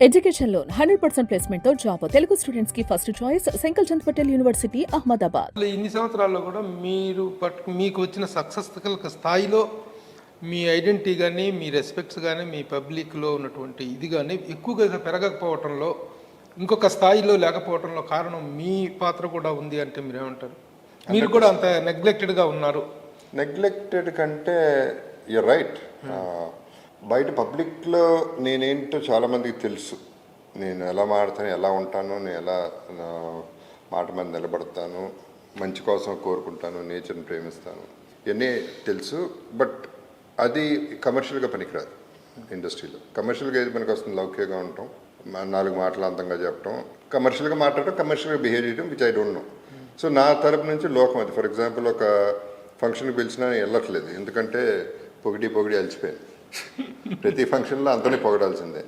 Education loan 100% placement తో job Telugu students కి first choice Sankal Chand Patel university Ahmedabad. ఇన్ని సంవత్సరాల్లో కూడా మీకు వచ్చిన సక్సెస్ స్థాయిలో మీ ఐడెంటిటీ కానీ మీ రెస్పెక్ట్స్ కానీ మీ పబ్లిక్లో ఉన్నటువంటి ఇది కానీ ఎక్కువగా పెరగకపోవటంలో ఇంకొక స్థాయిలో లేకపోవటంలో కారణం మీ పాత్ర కూడా ఉంది అంటే మీరేమంటారు? మీరు కూడా అంత నెగ్లెక్టెడ్గా ఉన్నారు. నెగ్లెక్టెడ్ కంటే యూర్ రైట్. బయట పబ్లిక్లో నేనేంటో చాలామందికి తెలుసు. నేను ఎలా మాడతాను, ఎలా ఉంటాను, నేను ఎలా మాట మీద నిలబడతాను, మంచి కోసం కోరుకుంటాను, నేచర్ని ప్రేమిస్తాను, ఇవన్నీ తెలుసు. బట్ అది కమర్షియల్గా పనికిరాదు. ఇండస్ట్రీలో కమర్షియల్గా ఏది పనికి వస్తుంది? లౌక్యంగా ఉండటం, 4 మాటలు అంతంగా చెప్పడం, కమర్షియల్గా మాట్లాడటం, కమర్షియల్గా బిహేవ్ చేయడం, which I don't know. So నా తరపు నుంచి లోకం అది. ఫర్ ఎగ్జాంపుల్ ఒక ఫంక్షన్కి పిలిచినా నేను వెళ్ళట్లేదు, ఎందుకంటే పొగిడి అలసిపోయాను. ప్రతి ఫంక్షన్లో అంతనే పొగడాల్సిందే.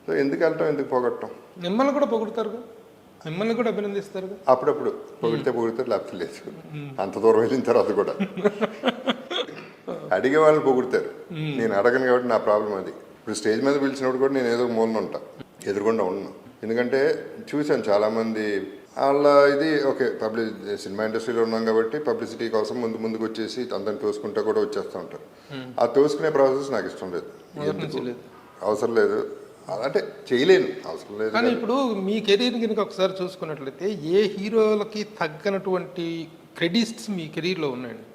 సో ఎందుకు వెళ్ళటం, ఎందుకు పొగడటం? మిమ్మల్ని కూడా పొగుడతారు, మిమ్మల్ని కూడా అభినందిస్తారు. అప్పుడప్పుడు పొగిడితే లేకపోతే లేదు. అంత దూరం వెళ్ళిన తర్వాత కూడా అడిగే వాళ్ళని పొగుడతారు, నేను అడగను కాబట్టి నా ప్రాబ్లం అది. ఇప్పుడు స్టేజ్ మీద పిలిచినప్పుడు కూడా నేను ఏదో మూలన ఉంటా, ఎదురుకుండా ఉన్నాను. ఎందుకంటే చూశాను చాలామంది వాళ్ళ ఇది ఓకే, సినిమా ఇండస్ట్రీలో ఉన్నాం కాబట్టి పబ్లిసిటీ కోసం ముందుకు వచ్చేసి అందరిని తోసుకుంటా కూడా వచ్చేస్తూ ఉంటారు. ఆ తోసుకునే ప్రాసెస్ నాకు ఇష్టం లేదు, అవసరం లేదు, అంటే చేయలేను, అవసరం లేదు. కానీ ఇప్పుడు మీ కెరీర్ కనుక ఒకసారి చూసుకున్నట్లయితే ఏ హీరోలకి తగ్గనటువంటి క్రెడిట్స్ మీ కెరీర్లో ఉన్నాయండి.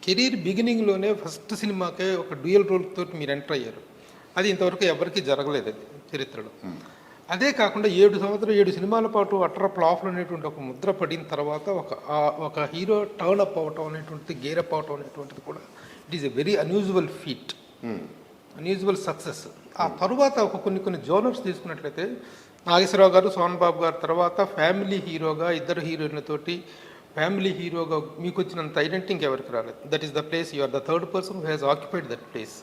కెరీర్ బిగినింగ్లోనే ఫస్ట్ సినిమాకే ఒక డ్యూయల్ రోల్ తోటి మీరు ఎంటర్ అయ్యారు. అది ఇంతవరకు ఎవరికి జరగలేదు అది చరిత్రలో. అదే కాకుండా 7 సినిమాల పాటు అట్టర్ ఫ్లాప్లు అనేటువంటి ఒక ముద్ర పడిన తర్వాత ఒక హీరో టర్న్ అప్ అవటం అనేటువంటిది, గేర్ అప్ అవటం అనేటువంటిది కూడా it is a very unusual feet, unusual success. ఆ తర్వాత కొన్ని జోనర్స్ తీసుకున్నట్లయితే నాగేశ్వరరావు గారు, సోహన్ బాబు గారు తర్వాత ఫ్యామిలీ హీరోగా 2 హీరోయిన్లతోటి ఫ్యామిలీ హీరోగా మీకు వచ్చినంత ఐడెంటిటీ ఇంకెవరికి రాలేదు. That is the place, you are the third person who has occupied that place.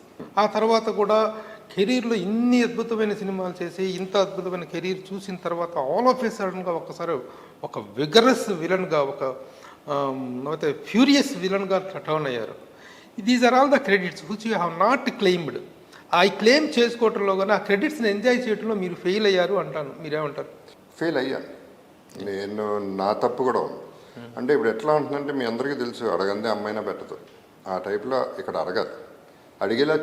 ఆ తర్వాత కూడా కెరీర్లో ఇన్ని అద్భుతమైన సినిమాలు చేసి ఇంత అద్భుతమైన కెరీర్ చూసిన తర్వాత ఆల్ ఆఫ్ ఏ సడన్గా ఒక్కసారి ఒక విగరస్ విలన్గా, ఒక ఫ్యూరియస్ విలన్గా టర్న్ అయ్యారు. These are all the credits which you have not claimed. ఆ క్లెయిమ్ చేసుకోవటంలో కానీ ఆ క్రెడిట్స్ని ఎంజాయ్ చేయడంలో మీరు ఫెయిల్ అయ్యారు అంటాను. మీరేమంటారు? ఫెయిల్ అయ్యాను నేను, నా తప్పు కూడా ఉంది. అంటే ఇప్పుడు ఎట్లా ఉంటుందంటే మీ అందరికీ తెలుసు, అడగందే అమ్మాయినా పెట్టదు. ఆ టైప్లో ఇక్కడ అడగాలి, అడిగేలా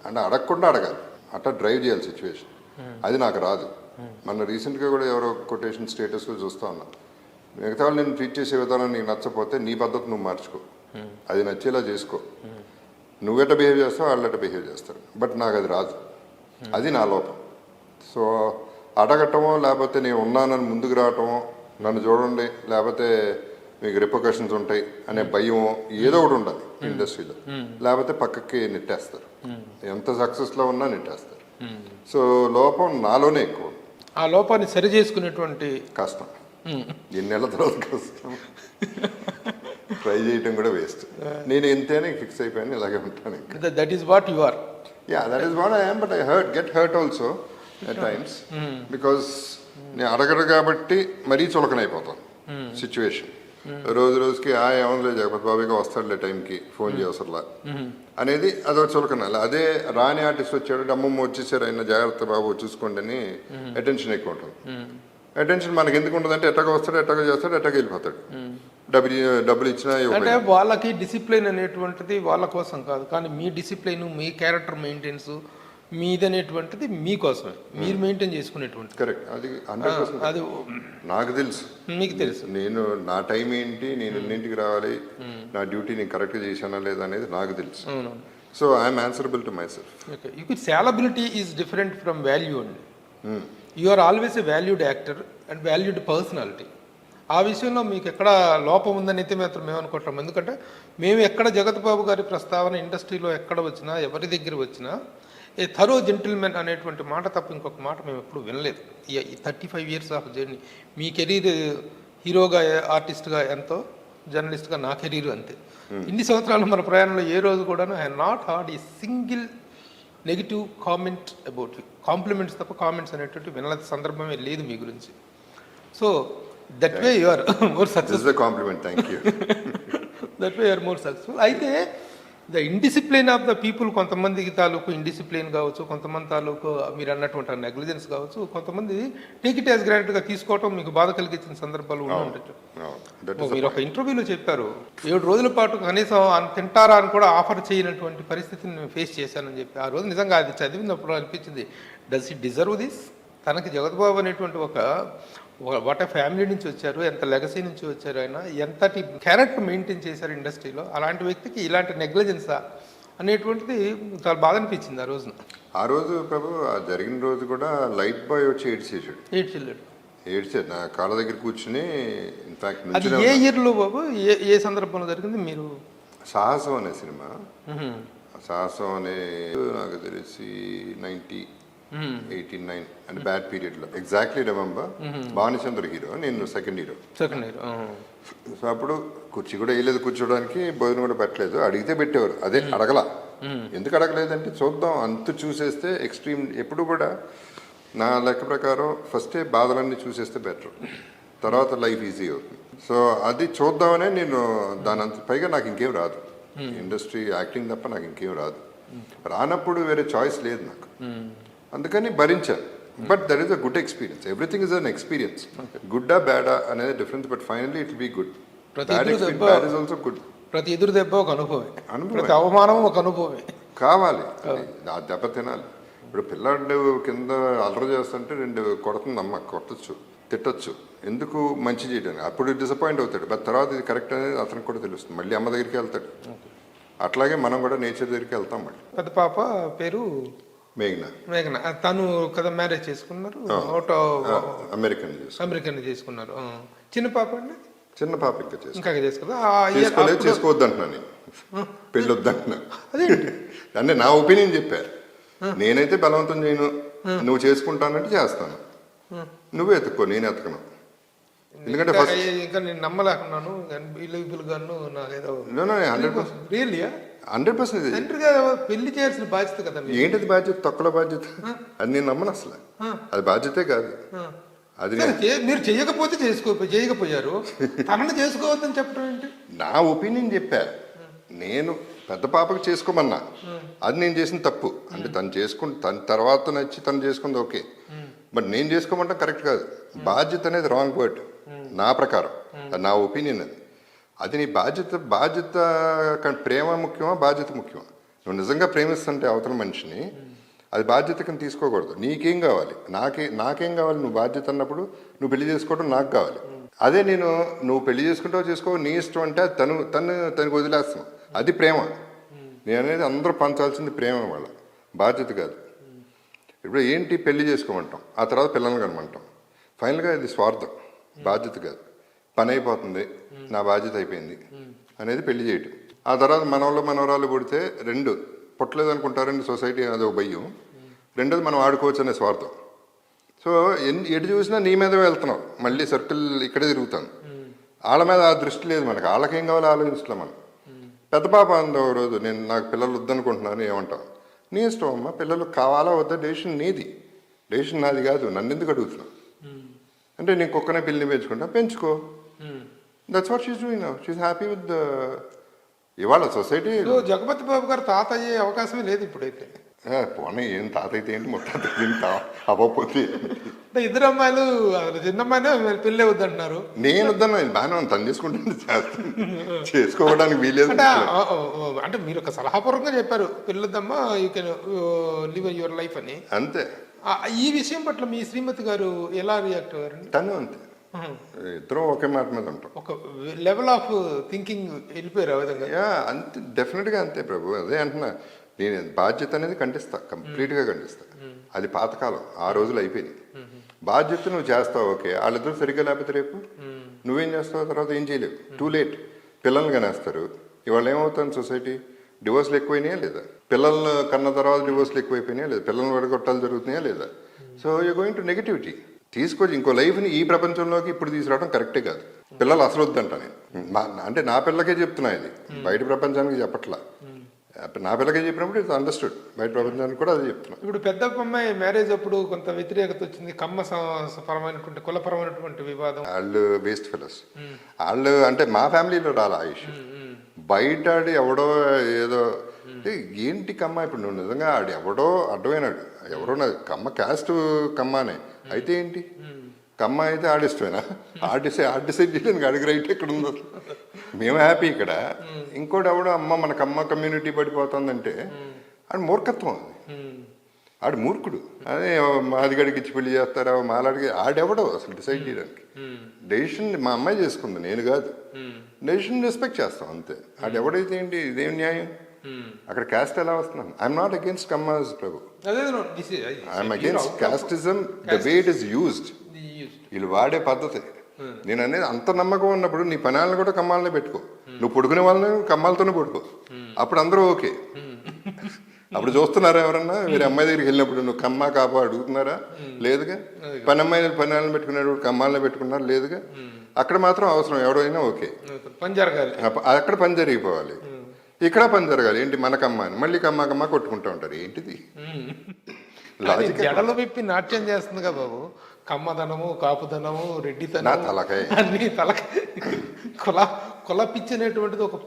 అంటే అడగకుండా అడగాలి, అట్లా డ్రైవ్ చేయాలి సిచ్యువేషన్. అది నాకు రాదు. మన రీసెంట్గా కూడా ఎవరో కొటేషన్ స్టేటస్లో చూస్తూ ఉన్నా, మిగతా వాళ్ళు నేను ట్రీట్ చేసే విధానం నీకు నచ్చకపోతే నీ పద్ధతి నువ్వు మార్చుకో, అది నచ్చేలా చేసుకో. నువ్వెట్ట బిహేవ్ చేస్తావు, వాళ్ళెట్ట బిహేవ్ చేస్తారు. బట్ నాకు అది రాదు, అది నా లోపం. సో అడగటమో, లేకపోతే నేను ఉన్నానని ముందుకు రావటమో, నన్ను చూడండి లేకపోతే మీకు రిపర్కషన్స్ ఉంటాయి అనే భయం ఏదో ఒకటి ఉండాలి ఇండస్ట్రీలో, లేకపోతే పక్కకి నెట్టేస్తారు. ఎంత సక్సెస్లో ఉన్నా నెట్టేస్తారు. సో లోపం నాలోనే ఎక్కువ. ఆ లోపాన్ని సరి చేసుకునేటువంటి కష్టం, ఎన్ని నెలల తర్వాత కష్టం, ట్రై చేయటం కూడా వేస్ట్. నేను ఎంతైనా ఫిక్స్ అయిపోయాను, ఇలాగే ఉంటాను. That is what you are. Yeah, that is what I am. But I get hurt also at times, because నేను అడగడు కాబట్టి మరీ చులకనైపోతాను సిచ్యువేషన్. రోజుకి ఏమన్నా జగపతి బాబుగా వస్తాడులే టైంకి, ఫోన్ చేయవసరలా అనేది అదొక చులకన. అదే రాని ఆర్టిస్ట్ వచ్చాడు, అమ్మమ్మ వచ్చేసారు, ఆయన జాగ్రత్త బాబు చూసుకోండి అని అటెన్షన్ ఎక్కువ ఉంటుంది. అటెన్షన్ మనకి ఎందుకు ఉంటుంది అంటే ఎట్టగా వస్తాడు, ఎట్టగా చేస్తాడు, ఎట్టగా వెళ్ళిపోతాడు. డబ్బులు ఇచ్చినా అంటే వాళ్ళకి డిసిప్లిన్ అనేటువంటిది వాళ్ళ కోసం కాదు, కానీ మీ డిసిప్లిన్, మీ క్యారెక్టర్ మెయింటెనెన్స్ మీదనేటువంటిది మీకోసమే, మీరు మెయింటైన్ చేసుకునేటువంటి. కరెక్ట్, అది 100% అది నాకు తెలుసు, మీకు తెలుసు. నేను నా టైం ఏంటి, నేను ఎన్నింటికి రావాలి, నా డ్యూటీ నేను కరెక్ట్గా చేశానా లేదా అనేది నాకు తెలుసు. So I'm answerable to myself. Okay, salability is different from value అండి. You are always a valued actor and valued personality. ఆ విషయంలో మీకు ఎక్కడ లోపం ఉందని అయితే మాత్రం మేము అనుకుంటాం. ఎందుకంటే మేము ఎక్కడ జగత్ బాబు గారి ప్రస్తావన ఇండస్ట్రీలో ఎక్కడ వచ్చినా, ఎవరి దగ్గర వచ్చినా ఏ థరో జెంటిల్మెన్ అనేటువంటి మాట తప్ప ఇంకొక మాట మేము ఎప్పుడు వినలేదు. ఈ 35 years of journey. Me career హీరోగా, ఆర్టిస్ట్గా ఎంతో, జర్నలిస్ట్గా నా కెరీర్ అంతే. ఇన్ని సంవత్సరాలు మన ప్రయాణంలో ఏ రోజు కూడా I not heard a single negative comment about you. Compliments తప్ప కామెంట్స్ అనేటువంటి వినల సందర్భమే లేదు మీ గురించి. So that way you are more successful. Compliment, thank you. That way you are more successful. అయితే the indiscipline of the people, కొంతమందికి తాలూకు ఇండిసిప్లిన్ కావచ్చు, కొంతమంది తాలూకు మీరు అన్నటువంటి నెగ్లిజెన్స్ కావచ్చు, కొంతమంది టేక్ ఇట్ యాజ్ గ్రాంటెడ్గా తీసుకోవటం మీకు బాధ కలిగించిన సందర్భాలు ఉండి ఉండొచ్చు. మీరు ఒక ఇంటర్వ్యూలో చెప్పారు 7 రోజుల పాటు కనీసం తింటారా అని కూడా ఆఫర్ చేయనటువంటి పరిస్థితిని నేను ఫేస్ చేశానని చెప్పి. ఆ రోజు నిజంగా అది చదివినప్పుడు అనిపించింది, డస్ ఇట్ డిజర్వ్ దిస్? తనకి జగద్బాబు అనేటువంటి ఒక వాట్ ఏ ఫ్యామిలీ నుంచి వచ్చారు, ఎంత లెగసీ నుంచి వచ్చారు, ఆయన ఎంతటి క్యారెక్టర్ మెయింటైన్ చేశారు ఇండస్ట్రీలో, అలాంటి వ్యక్తికి ఇలాంటి నెగ్లిజెన్సా అనేటువంటిది చాలా బాధ అనిపించింది ఆ రోజున. ఆ రోజు ప్రభు ఆ జరిగిన రోజు కూడా లైట్ బాయ్ వచ్చి ఏడ్చేసాడు. ఏడ్చాడు నా కాళ్ళ దగ్గర కూర్చుని. ఇన్ఫాక్ట్ అది ఏ ఇయర్లో బాబు, ఏ సందర్భంలో జరిగింది? మీరు సాహసం అనే సినిమా, సాహసం అనే నాకు తెలిసి 1989 అంటే బ్యాడ్ పీరియడ్లో ఎగ్జాక్ట్లీ రిమెంబర్. భానుచంద్ర హీరో, నేను సెకండ్ హీరో. సో అప్పుడు కుర్చీ కూడా వేయలేదు కూర్చోడానికి, భోజనం కూడా పెట్టలేదు. అడిగితే పెట్టేవారు, అదే అడగల. ఎందుకు అడగలేదంటే చూద్దాం, అంత చూసేస్తే ఎక్స్ట్రీమ్. ఎప్పుడు కూడా నా లెక్క ప్రకారం ఫస్టే బాధలన్నీ చూసేస్తే బెటర్, తర్వాత లైఫ్ ఈజీ అవుతుంది. సో అది చూద్దామనే నేను దాని అంత. పైగా నాకు ఇంకేం రాదు, ఇండస్ట్రీ యాక్టింగ్ తప్ప నాకు ఇంకేం రాదు. రానప్పుడు వేరే చాయిస్ లేదు నాకు, అందుకని భరించాను. But that is a good experience. Everything is an experience. గుడ్డా బ్యాడా అనేది difference, but finally it will be good. Bad is also good. ప్రతి ఎదురు దెబ్బ ఒక అనుభవం, ప్రతి అవమానం ఒక అనుభవమే కావాలి. ఆ దెబ్బ తినాలి. ఇప్పుడు పిల్లాడు కింద అల్లరి చేస్తుంటే 2 కొడుతుంది అమ్మ, కొట్టచ్చు, తిట్టచ్చు, ఎందుకు మంచి చేయడానికి. అప్పుడు డిసప్పాయింట్ అవుతాడు, బట్ తర్వాత ఇది కరెక్ట్ అనేది అతనికి కూడా తెలుస్తుంది. మళ్ళీ అమ్మ దగ్గరికి వెళ్తాడు. అట్లాగే మనం కూడా నేచర్ దగ్గరికి వెళ్తాం. మళ్ళీ పెద్ద పాప పేరు మేఘన. తను కదా మ్యారేజ్ చేసుకున్నారు, అమెరికన్ చేసుకున్నారు. చిన్న పాప అండి? చిన్న పాప ఇంకా చేసుకోవద్దు అంటున్నాను, పెళ్ళి వద్దంటున్నా. అంటే నా ఒపీనియన్ చెప్పారు. నేనైతే బలవంతం చేయను, నువ్వు చేసుకుంటానంటే చేస్తాను, నువ్వు ఎత్తుక్కో, నేను ఎత్తకను. ఎందుకంటే ఇంకా నేను నమ్మలేకున్నాను. 100% పెళ్లి చేయాల్సిన బాధ్యత కదా. ఏంటిది బాధ్యత? తొక్కల బాధ్యత అది. నేను నమ్మను అసలు, అది బాధ్యతే కాదు. అది మీరు చేయకపోతే చేయకపోయారు, తనని చేసుకోవద్దని చెప్పడం ఏంటి? నా ఒపీనియన్ చెప్పా. నేను పెద్ద పాపకి చేసుకోమన్నా, అది నేను చేసిన తప్పు. అంటే తను తన తర్వాత నచ్చి తను చేసుకుంది ఓకే, బట్ నేను చేసుకోమంటే కరెక్ట్ కాదు. బాధ్యత అనేది రాంగ్ వర్డ్ నా ప్రకారం, అది నా ఒపీనియన్. అది నీ బాధ్యత ప్రేమ ముఖ్యమా, బాధ్యత ముఖ్యమా? నువ్వు నిజంగా ప్రేమిస్తుంటే అవతల మనిషిని, అది బాధ్యత కింద తీసుకోకూడదు. నీకేం కావాలి, నాకేం కావాలి? నువ్వు బాధ్యత అన్నప్పుడు నువ్వు పెళ్లి చేసుకోవడం నాకు కావాలి. అదే నువ్వు పెళ్లి చేసుకుంటావు చేసుకో, నీ ఇష్టం అంటే తనకు వదిలేస్తున్నావు, అది ప్రేమ. నేను అనేది అందరూ పంచాల్సింది ప్రేమ, వాళ్ళ బాధ్యత కాదు. ఇప్పుడు ఏంటి, పెళ్లి చేసుకోమంటాం, ఆ తర్వాత పిల్లల్ని కనమంటాం. ఫైనల్గా ఇది స్వార్థం, బాధ్యత కాదు. పని అయిపోతుంది, నా బాధ్యత అయిపోయింది అనేది పెళ్లి చేయటం. ఆ తర్వాత మనవరాలు పుడితే 2 పుట్టలేదు అనుకుంటారండి సొసైటీ, అదొక భయం. రెండోది మనం ఆడుకోవచ్చు అనే స్వార్థం. సో ఎటు చూసినా నీ మీద వెళ్తున్నావు, మళ్ళీ సర్కిల్ ఇక్కడే తిరుగుతాను. వాళ్ళ మీద ఆ దృష్టి లేదు మనకు, వాళ్ళకేం కావాలో ఆలోచించలే మనం. పెద్ద పాప అంది ఒక రోజు, నాకు పిల్లలు వద్దనుకుంటున్నాను, ఏమంటావు? నీ ఇష్టం అమ్మా, పిల్లలు కావాలా వద్దా డెసిషన్ నీది, డెసిషన్ నాది కాదు. నన్ను ఎందుకు అడుగుతున్నావు అంటే, నేను కుక్కనే పిల్లిని పెంచుకుంటా, పెంచుకో. That's what she's doing now. She's happy with ఇవాళ సొసైటీ. జగపతి బాబు గారు తాత అయ్యే అవకాశమే లేదు ఇప్పుడైతే. పోనీ ఏం తాత అయితే ఏంటి, మొత్తం అవ్వకపోతే. ఇద్దరు అమ్మాయిలు, చిన్న అమ్మాయినే పెళ్ళి వద్దంటున్నారు. నేను వద్దన్నా, బాగానే తను చేసుకుంటే చేసుకోవడానికి వీలేదు. అంటే మీరు ఒక సలహాపూర్వకంగా చెప్పారు, పెళ్ళొద్దమ్మా, you can live your life అని. అంతే. ఈ విషయం పట్ల మీ శ్రీమతి గారు ఎలా రియాక్ట్ అయ్యారండి? తను అంతే, ఇద్దరం ఒకే మాట మీద ఉంటాం. ఒక లెవెల్ ఆఫ్ థింకింగ్ వెళ్ళిపోయారు ఆ విధంగా. అంతే, డెఫినెట్గా అంతే ప్రభు. అదే అంటున్నా, నేను బాధ్యత అనేది ఖండిస్తా, కంప్లీట్గా ఖండిస్తా. అది పాతకాలం, ఆ రోజులు అయిపోయింది. బాధ్యత నువ్వు చేస్తావు ఓకే, వాళ్ళిద్దరు సరిగ్గా లేకపోతే రేపు నువ్వేం చేస్తావు, తర్వాత ఏం చేయలేవు. Too late. పిల్లల్ని కనేస్తారు. ఇవాళ ఏమవుతుంది సొసైటీ, డివోర్స్లు ఎక్కువైనాయా లేదా? పిల్లల్ని కన్న తర్వాత డివోర్స్లు ఎక్కువైపోయినాయా లేదా? పిల్లల్ని విడగొట్టాలు జరుగుతున్నాయా లేదా? So you going to negativity. తీసుకొచ్చి ఇంకో లైఫ్ని ఈ ప్రపంచంలోకి ఇప్పుడు తీసుకురావడం కరెక్టే కాదు. పిల్లలు అసలు వద్దంట నేను. అంటే నా పిల్లకే చెప్తున్నా, ఇది బయట ప్రపంచానికి చెప్పట్లా. నా పిల్లకే చెప్పినప్పుడు ఇది అండర్స్టూడ్, బయట ప్రపంచానికి కూడా అది చెప్తున్నా. ఇప్పుడు పెద్ద అమ్మాయి మ్యారేజ్ అప్పుడు కొంత వ్యతిరేకత వచ్చింది, పరమైనటువంటి కులపరమైనటువంటి వివాదం. వాళ్ళు వేస్ట్ ఫెలోస్. వాళ్ళు అంటే మా ఫ్యామిలీలో రాలా ఆ ఇష్యూ. బయట ఆడి ఎవడో ఏదో అంటే ఏంటి కమ్మ ఇప్పుడు నువ్వు నిజంగా ఆడు ఎవడో అడ్డమైనాడు ఎవరో నాది కమ్మ క్యాస్ట్ కమ్మానే అయితే ఏంటి కమ్మ అయితే ఆడిష్టమేనా ఆర్టిస్ట్ చేయడానికి అడిగి రైట్ ఎక్కడ ఉందో మేము హ్యాపీ ఇక్కడ ఇంకోటి ఎవడో అమ్మ మన కమ్మ కమ్యూనిటీ పడిపోతుందంటే ఆడు మూర్ఖత్వం అది ఆడు మూర్ఖుడు అదే మాదిగడికి ఇచ్చి పెళ్లి చేస్తారా మాలాడికి ఆడెవడో అసలు డిసైడ్ చేయడానికి డెసిషన్ మా అమ్మాయి చేసుకుంది నేను కాదు డెసిషన్ రెస్పెక్ట్ చేస్తాం అంతే ఆడెవడైతే ఏంటి ఇదేం న్యాయం అక్కడ క్యాస్ట్ ఎలా వస్తున్నాను I'm not against Kammas Prabhu I'm against casteism the way it is used వీళ్ళు వాడే పద్ధతి నేను అనేది అంత నమ్మకం ఉన్నప్పుడు నీ పనాలను కూడా కమ్మాలనే పెట్టుకో నువ్వు పడుకునే వాళ్ళని కమ్మాలతోనే పడుకో అప్పుడు అందరూ ఓకే అప్పుడు చూస్తున్నారా ఎవరన్నా మీరు అమ్మాయి దగ్గరికి వెళ్ళినప్పుడు నువ్వు కమ్మ కాపా అడుగుతున్నారా లేదుగా పనాలను పెట్టుకున్నాడు కమ్మాలనే పెట్టుకున్నారు లేదుగా అక్కడ మాత్రం అవసరం ఎవడైనా ఓకే అక్కడ పని జరిగిపోవాలి ఇక్కడ పని జరగాలి ఏంటి మన కమ్మ అని మళ్ళీ కమ్మ కొట్టుకుంటూ ఉంటారు ఏంటిది జడలు విప్పి నాట్యం చేస్తుంది కదా బాబు కమ్మదనము కాపుదనము రెడ్డితనము అన్ని తలకాయ కుల పిచ్చి అనేటువంటిది ఒక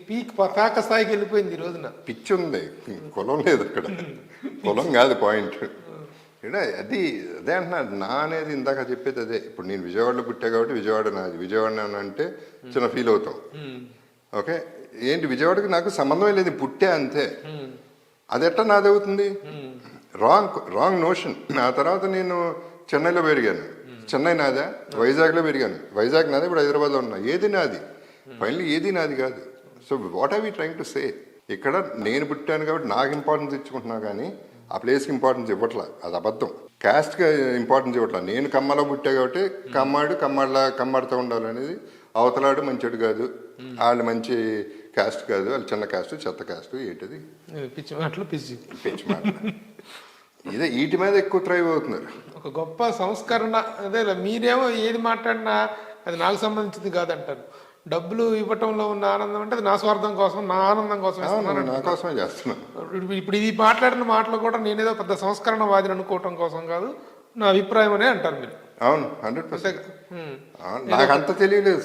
పీక్ పతాక స్థాయికి వెళ్ళిపోయింది ఈ రోజున. పిచ్చి ఉంది, కులం లేదు అక్కడ. కులం కాదు పాయింట్. అది అదే అంటున్నా, నా అనేది ఇందాక చెప్పేది అదే. ఇప్పుడు నేను విజయవాడలో పుట్టా కాబట్టి విజయవాడ నాది, విజయవాడ అంటే చిన్న ఫీల్ అవుతాం. ఓకే, ఏంటి విజయవాడకి నాకు సంబంధమే లేదు, పుట్టే అంతే. అది ఎట్లా నాది అవుతుంది? Wrong notion. ఆ తర్వాత నేను చెన్నైలో పెరిగాను, చెన్నై నాదా? వైజాగ్లో పెరిగాను, వైజాగ్ నాదే, ఇప్పుడు హైదరాబాద్లో ఉన్నా. ఏది నాది? ఫైనల్లీ ఏది నాది కాదు. So what are we trying to say? ఇక్కడ నేను పుట్టాను కాబట్టి నాకు ఇంపార్టెన్స్ ఇచ్చుకుంటున్నా, కానీ ఆ ప్లేస్కి ఇంపార్టెన్స్ ఇవ్వట్లా. అది అబద్ధం. క్యాస్ట్కి ఇంపార్టెన్స్ ఇవ్వట్లా. నేను కమ్మలో పుట్టా కాబట్టి కమ్మాడితో ఉండాలనేది. అవతలాడు మంచోడు కాదు, వాళ్ళు మంచి క్యాస్ట్ కాదు, వాళ్ళు చిన్న క్యాస్ట్, చెత్త క్యాస్ట్, ఏంటది పిచ్చి మాటలు, పిచ్చి మాటలు. ఇదే వీటి మీద ఎక్కువ థ్రైవ్ అవుతున్నారు. ఒక గొప్ప సంస్కరణ అదే. మీరేమో ఏది మాట్లాడినా అది నాకు సంబంధించింది కాదంటారు. డబ్బులు ఇవ్వటంలో ఉన్న ఆనందం అంటే అది నా స్వార్థం కోసం, నా ఆనందం కోసం, నా కోసమే చేస్తున్నాను. ఇప్పుడు ఇది మాట్లాడిన మాటలు కూడా నేనేదో పెద్ద సంస్కరణవాదిని అనుకోవటం కోసం కాదు, నా అభిప్రాయం అనే అంటారు మీరు. అవును, 100%. నాకు అంత తెలియలేదు,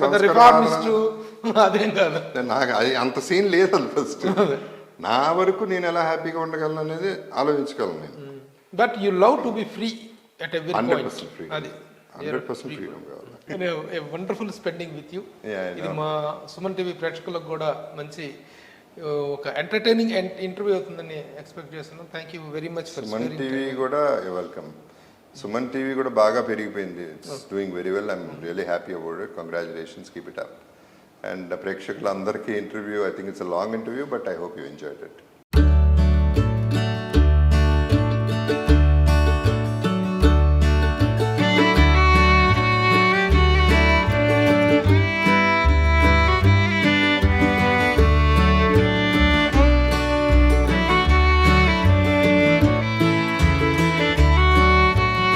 అదేం కాదు, నాకు అది అంత సీన్ లేదు. అది ఫస్ట్ నా వరకు నేను ఎలా హ్యాపీగా ఉండగలను అనేది ఆలోచించగలను నేను. But you love to be free at every point. 100% free, అది 100% ఫ్రీడమ్ కావాలి. Wonderful spending with you. ఇది మా సుమన్ టీవీ ప్రేక్షకులకు కూడా మంచి ఒక ఎంటర్టైనింగ్ ఇంటర్వ్యూ అవుతుందని ఎక్స్పెక్ట్ చేస్తున్నాను. Thank you very much. Suman TV కూడా వెల్కమ్. సుమన్ టీవీ కూడా బాగా పెరిగిపోయింది. It's doing very well. I'm really happy about it. Congratulations, keep it up. And ప్రేక్షకులందరికీ interview, I think it's a long interview, but I hope you enjoyed it.